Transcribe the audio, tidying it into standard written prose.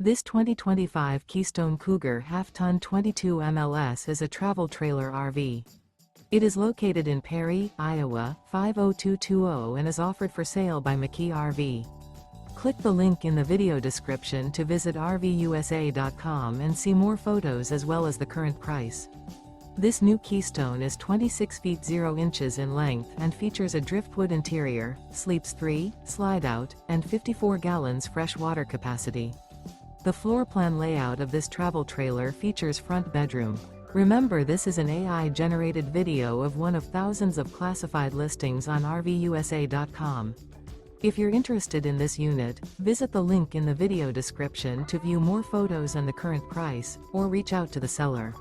This 2025 Keystone Cougar Half-Ton 22 MLS is a travel trailer RV. It is located in Perry, Iowa, 50220 and is offered for sale by McKee RV. Click the link in the video description to visit RVUSA.com and see more photos as well as the current price. This new Keystone is 26 feet 0 inches in length and features a Driftwood interior, sleeps 3, Slideout, and 54 gallons fresh water capacity. The floor plan layout of this travel trailer features front bedroom. Remember, this is an AI-generated video of one of thousands of classified listings on RVUSA.com. If you're interested in this unit, visit the link in the video description to view more photos and the current price, or reach out to the seller.